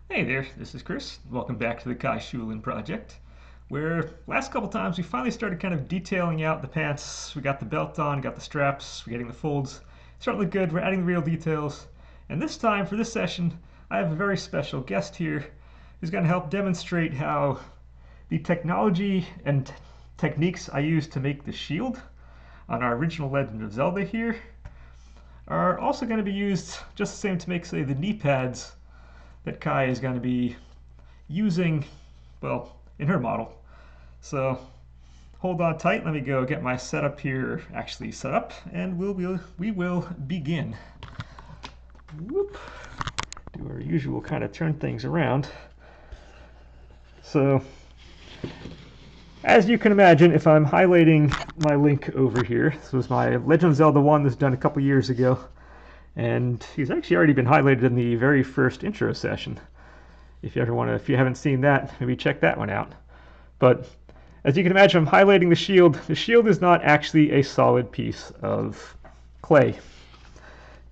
Hey there, this is Chris. Welcome back to the Kai Shulin project, where last couple times we finally started kind of detailing out the pants. We got the belt on, got the straps, we're getting the folds. Starting to look good, we're adding the real details. And this time, for this session, I have a very special guest here who's going to help demonstrate how the technology and techniques I used to make the shield on our original Legend of Zelda here are also going to be used just the same to make, say, the knee pads that Kai is going to be using, well, in her model. So hold on tight. Let me go get my setup here actually set up, and we will begin. Whoop. Do our usual kind of turn things around. So as you can imagine, if I'm highlighting my link over here, this was my Legend of Zelda 1 that's done a couple years ago, and he's actually already been highlighted in the very first intro session. If you haven't seen that, maybe check that one out. But as you can imagine, I'm highlighting the shield. The shield is not actually a solid piece of clay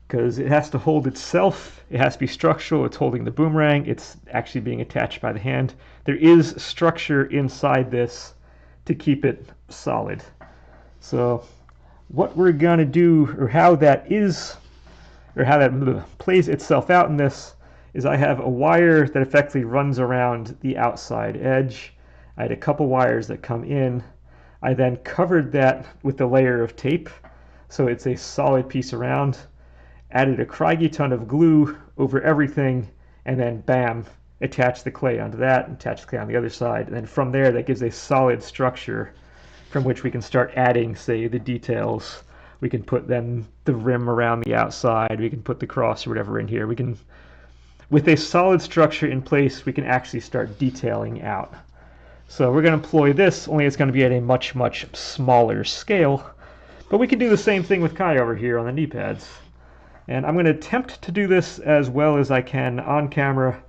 because it has to hold itself. It has to be structural. It's holding the boomerang. It's actually being attached by the hand. There is structure inside this to keep it solid. So what we're going to do, or how that plays itself out in this, is I have a wire that effectively runs around the outside edge. I had a couple wires that come in. I then covered that with a layer of tape so it's a solid piece around. Added a craggy ton of glue over everything, and then bam, attach the clay onto that, attach the clay on the other side, and then from there that gives a solid structure from which we can start adding, say, the details. We can put then the rim around the outside, we can put the cross or whatever in here. With a solid structure in place, we can actually start detailing out. So we're going to employ this, only it's going to be at a much, much smaller scale. But we can do the same thing with Kai over here on the knee pads. And I'm going to attempt to do this as well as I can on camera.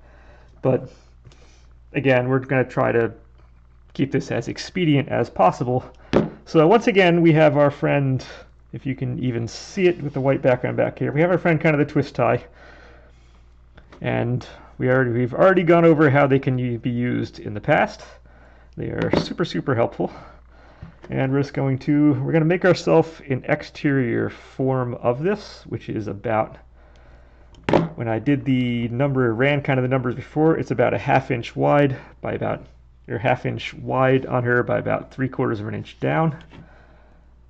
But again, we're going to try to keep this as expedient as possible. So once again, we have our friend, if you can even see it with the white background back here, we have our friend kind of the twist tie. And we've already gone over how they can be used in the past. They are super, super helpful. And we're going to make ourselves an exterior form of this, which is about, when I did ran kind of the numbers before, it's about a ½ inch wide by about, or ½ inch wide on her by about 3/4 of an inch down,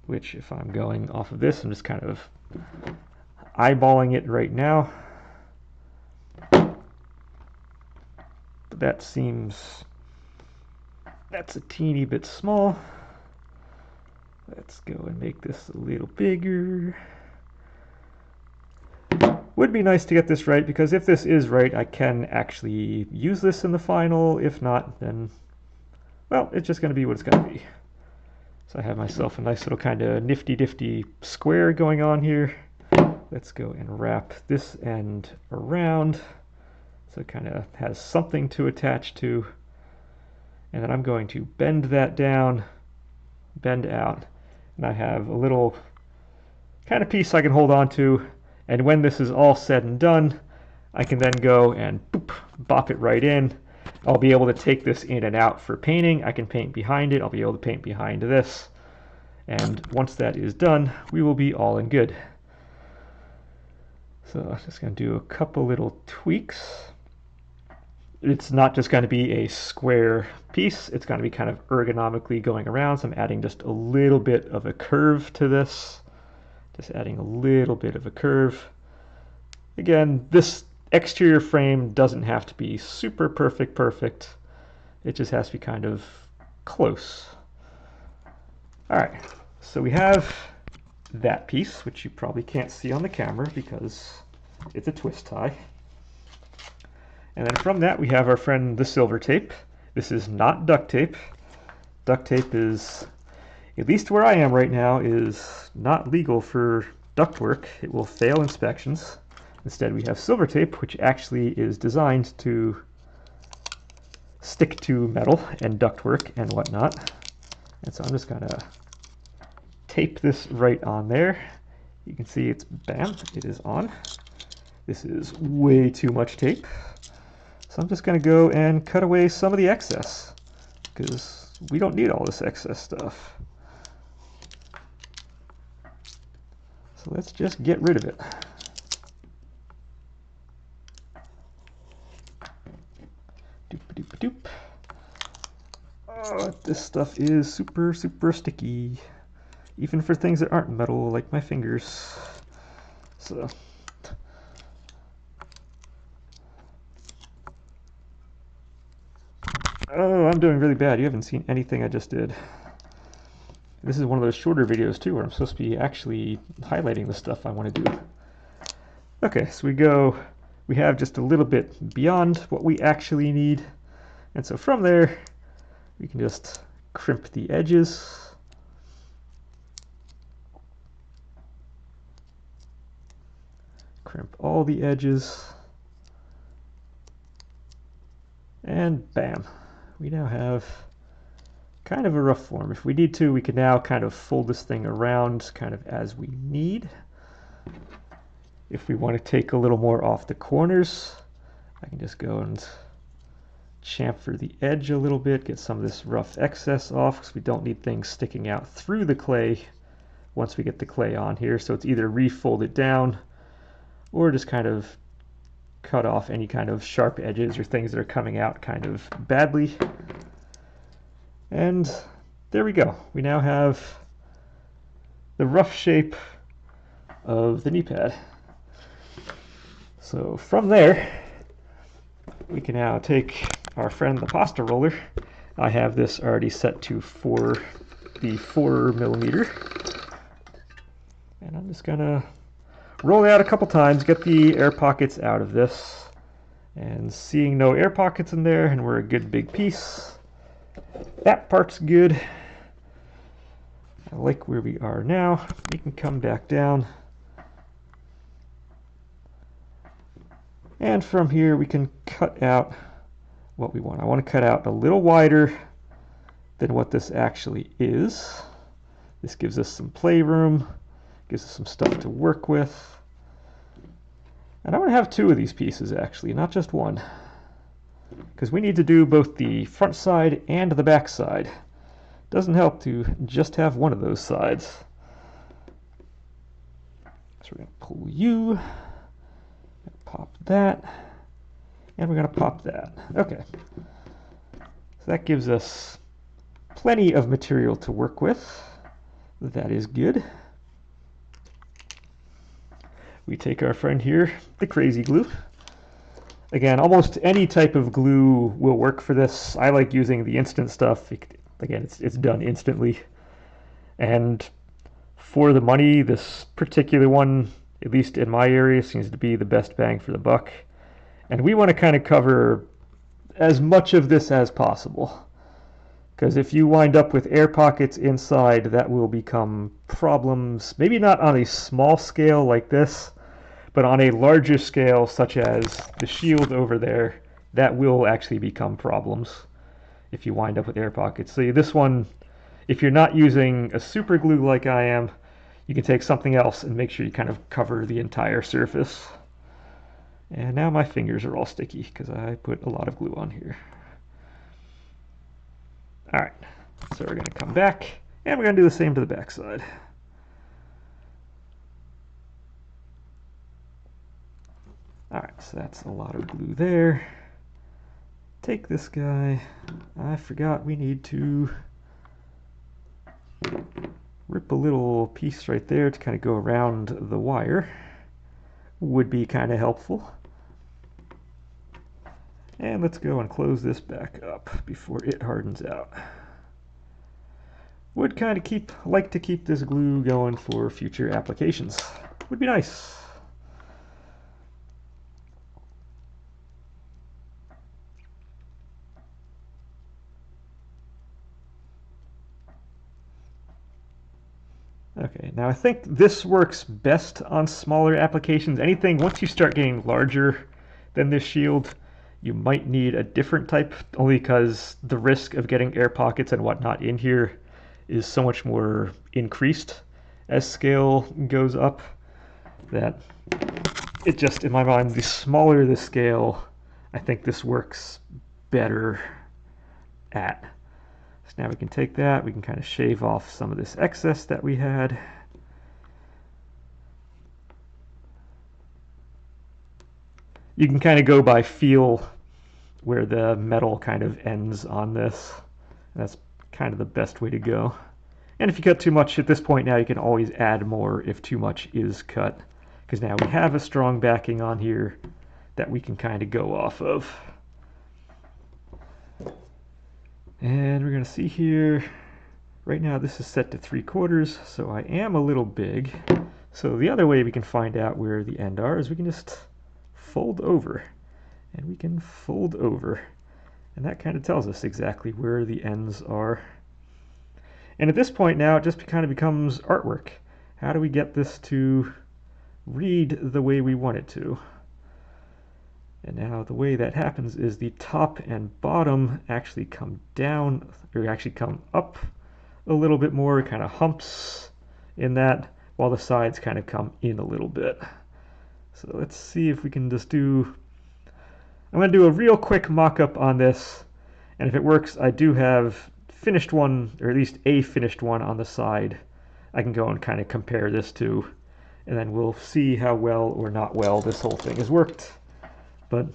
which if I'm going off of this, I'm just kind of eyeballing it right now. That's a teeny bit small. Let's go and make this a little bigger. Would be nice to get this right, because if this is right, I can actually use this in the final. If not, then, well, it's just going to be what it's going to be. So I have myself a nice little kind of nifty-difty square going on here. Let's go and wrap this end around so it kind of has something to attach to. And then I'm going to bend that down, bend out, and I have a little kind of piece I can hold on to. And when this is all said and done, I can then go and boop, bop it right in. I'll be able to take this in and out for painting. I can paint behind it. I'll be able to paint behind this. And once that is done, we will be all in good. So I'm just going to do a couple little tweaks. It's not just going to be a square piece. It's going to be kind of ergonomically going around. So I'm adding just a little bit of a curve to this. Just adding a little bit of a curve. Again, this exterior frame doesn't have to be super perfect. It just has to be kind of close. All right, so we have that piece, which you probably can't see on the camera because it's a twist tie. And then from that, we have our friend the silver tape. This is not duct tape. Duct tape is, at least where I am right now, is not legal for ductwork. It will fail inspections. Instead, we have silver tape, which actually is designed to stick to metal and ductwork and whatnot. And so I'm just going to tape this right on there. You can see it's, bam, it is on. This is way too much tape. So I'm just going to go and cut away some of the excess, because we don't need all this excess stuff. So let's just get rid of it. Doop-a-doop-a-doop. Oh, this stuff is super, super sticky, even for things that aren't metal, like my fingers. So, oh, I'm doing really bad. You haven't seen anything I just did. This is one of those shorter videos too, where I'm supposed to be actually highlighting the stuff I want to do. Okay, so we have just a little bit beyond what we actually need. And so from there, we can just crimp the edges. Crimp all the edges. And bam, we now have kind of a rough form. If we need to, we can now kind of fold this thing around kind of as we need. If we want to take a little more off the corners, I can just go and chamfer the edge a little bit, get some of this rough excess off, because we don't need things sticking out through the clay once we get the clay on here. So it's either refold it down or just kind of cut off any kind of sharp edges or things that are coming out kind of badly. And there we go. We now have the rough shape of the knee pad. So from there, we can now take our friend the pasta roller. I have this already set to the 4mm. And I'm just gonna roll it out a couple times, get the air pockets out of this. And seeing no air pockets in there, and we're a good big piece. That part's good. I like where we are now. We can come back down. And from here we can cut out what we want. I want to cut out a little wider than what this actually is. This gives us some playroom, gives us some stuff to work with. And I want to have two of these pieces actually, not just one, because we need to do both the front side and the back side. Doesn't help to just have one of those sides. So we're going to pull you, pop that, and we're going to pop that. Okay. So that gives us plenty of material to work with. That is good. We take our friend here, the crazy glue. Again, almost any type of glue will work for this. I like using the instant stuff. Again, it's done instantly. And for the money, this particular one, at least in my area, seems to be the best bang for the buck. And we want to kind of cover as much of this as possible. Because if you wind up with air pockets inside, that will become problems. Maybe not on a small scale like this, but on a larger scale, such as the shield over there, that will actually become problems if you wind up with air pockets. So this one, if you're not using a super glue like I am, you can take something else and make sure you kind of cover the entire surface. And now my fingers are all sticky because I put a lot of glue on here. All right, so we're going to come back and we're going to do the same to the back side. All right, so that's a lot of glue there. Take this guy. I forgot we need to rip a little piece right there to kind of go around the wire. Would be kind of helpful. And let's go and close this back up before it hardens out. Would kind of like to keep this glue going for future applications. Would be nice. Okay, now I think this works best on smaller applications. Anything, once you start getting larger than this shield, you might need a different type, only because the risk of getting air pockets and whatnot in here is so much more increased as scale goes up, that it just, in my mind, the smaller the scale, I think this works better at. So now we can take that, we can kind of shave off some of this excess that we had. You can kind of go by feel where the metal kind of ends on this. That's kind of the best way to go. And if you cut too much at this point now, you can always add more if too much is cut, because now we have a strong backing on here that we can kind of go off of. And we're going to see here, right now this is set to 3/4, so I am a little big. So the other way we can find out where the ends are is we can just fold over. And we can fold over. And that kind of tells us exactly where the ends are. And at this point now, it just kind of becomes artwork. How do we get this to read the way we want it to? And now the way that happens is the top and bottom actually come down, or actually come up a little bit more, kind of humps in that, while the sides kind of come in a little bit. So let's see if we can just do, I'm going to do a real quick mock-up on this, and if it works, I do have finished one, or at least a finished one on the side. I can go and kind of compare this to, and then we'll see how well or not well this whole thing has worked. But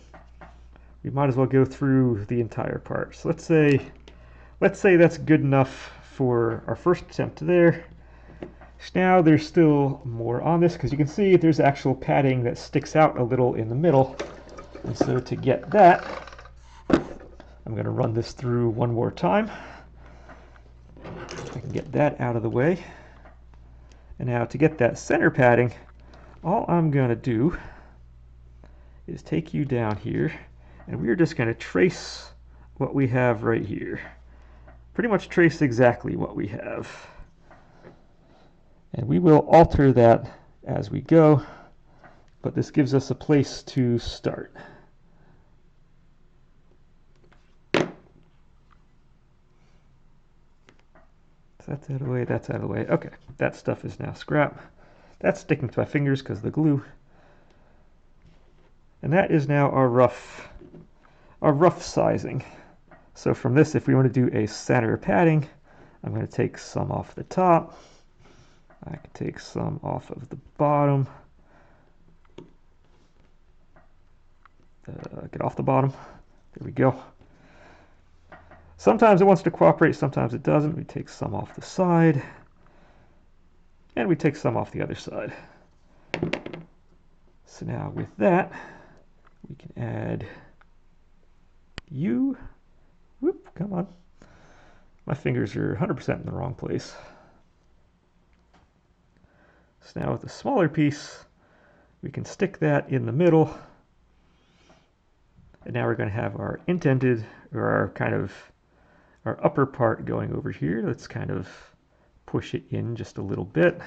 we might as well go through the entire part. So let's say that's good enough for our first attempt there. Now there's still more on this, because you can see there's actual padding that sticks out a little in the middle. And so to get that, I'm going to run this through one more time. I can get that out of the way. And now to get that center padding, all I'm going to do is take you down here, and we're just going to trace what we have right here. Pretty much trace exactly what we have. And we will alter that as we go, but this gives us a place to start. That's out of the way, that's out of the way. Okay, that stuff is now scrap. That's sticking to my fingers because of the glue. And that is now our rough sizing. So from this, if we want to do a center padding, I'm going to take some off the top. I can take some off of the bottom. Get off the bottom. There we go. Sometimes it wants to cooperate, sometimes it doesn't. We take some off the side, and we take some off the other side. So now with that, we can add you. Whoop, come on. My fingers are 100% in the wrong place. So now with a smaller piece, we can stick that in the middle. And now we're going to have our indented, or our kind of, our upper part going over here. Let's kind of push it in just a little bit.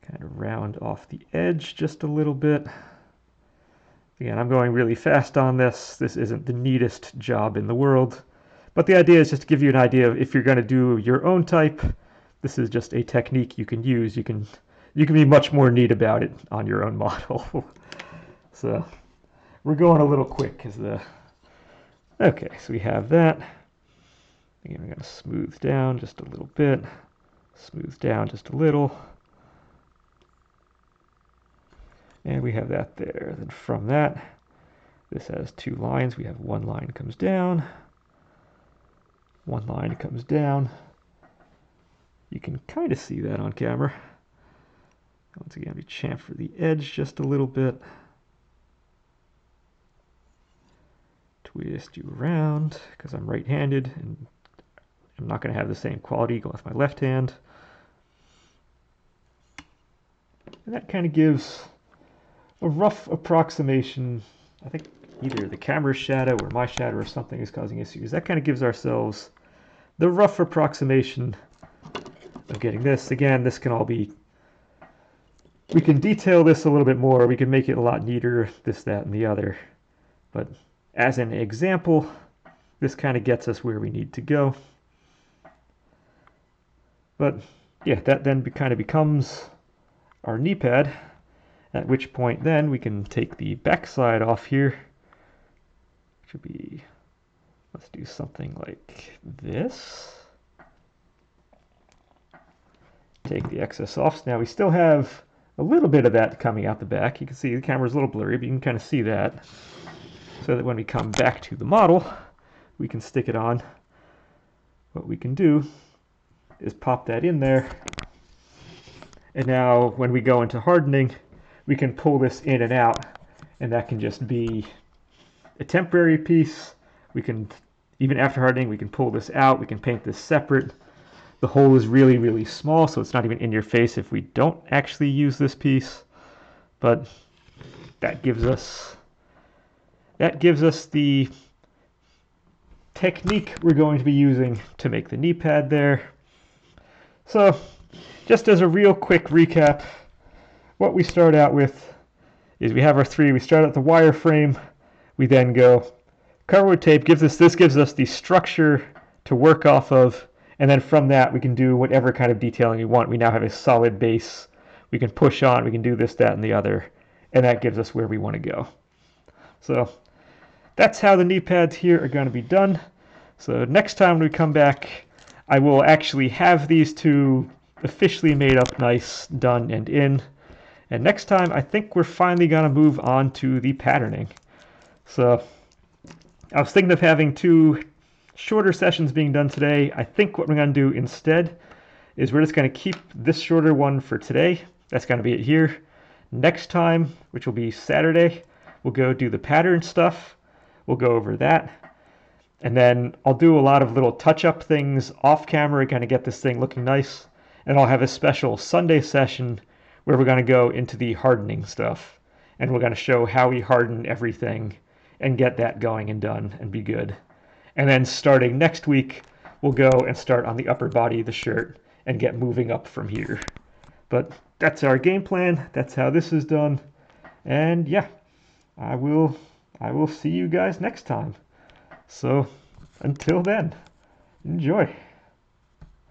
Kind of round off the edge just a little bit. Again, I'm going really fast on this. This isn't the neatest job in the world. But the idea is just to give you an idea of if you're going to do your own type, this is just a technique you can use. You can be much more neat about it on your own model. So we're going a little quick because okay, so we have that. Again, we're going to smooth down just a little bit, smooth down just a little. And we have that there. Then from that, this has two lines. We have one line comes down, one line comes down. You can kind of see that on camera. Once again, we chamfer the edge just a little bit. Twist you around, because I'm right-handed, and I'm not going to have the same quality going with my left hand. And that kind of gives a rough approximation. I think either the camera's shadow or my shadow or something is causing issues. That kind of gives ourselves the rough approximation of getting this. Again, this can all be, we can detail this a little bit more. We can make it a lot neater, this, that, and the other. But as an example, this kind of gets us where we need to go. But yeah, that then kind of becomes our knee pad, at which point then we can take the back side off here, should be, let's do something like this. Take the excess off. So now we still have a little bit of that coming out the back. You can see the camera's a little blurry, but you can kind of see that. So that when we come back to the model, we can stick it on. What we can do is pop that in there. And now when we go into hardening, we can pull this in and out, and that can just be a temporary piece. We can, even after hardening, we can pull this out. We can paint this separate. The hole is really, really small, so it's not even in your face if we don't actually use this piece. But that gives us the technique we're going to be using to make the knee pad there. So just as a real quick recap, what we start out with is we have our three. We start at the wireframe. We then go cardboard tape. This gives us the structure to work off of. And then from that, we can do whatever kind of detailing we want. We now have a solid base. We can push on. We can do this, that, and the other. And that gives us where we want to go. So that's how the knee pads here are going to be done. So next time we come back, I will actually have these two officially made up nice, done, and in. And next time, I think we're finally going to move on to the patterning. So I was thinking of having two shorter sessions being done today. I think what we're going to do instead is we're just going to keep this shorter one for today. That's going to be it here. Next time, which will be Saturday, we'll go do the pattern stuff. We'll go over that. And then I'll do a lot of little touch-up things off camera, kind of get this thing looking nice. And I'll have a special Sunday session where we're going to go into the hardening stuff. And we're going to show how we harden everything and get that going and done and be good. And then starting next week, we'll go and start on the upper body of the shirt and get moving up from here. But that's our game plan. That's how this is done. And yeah, I will see you guys next time. So until then, enjoy.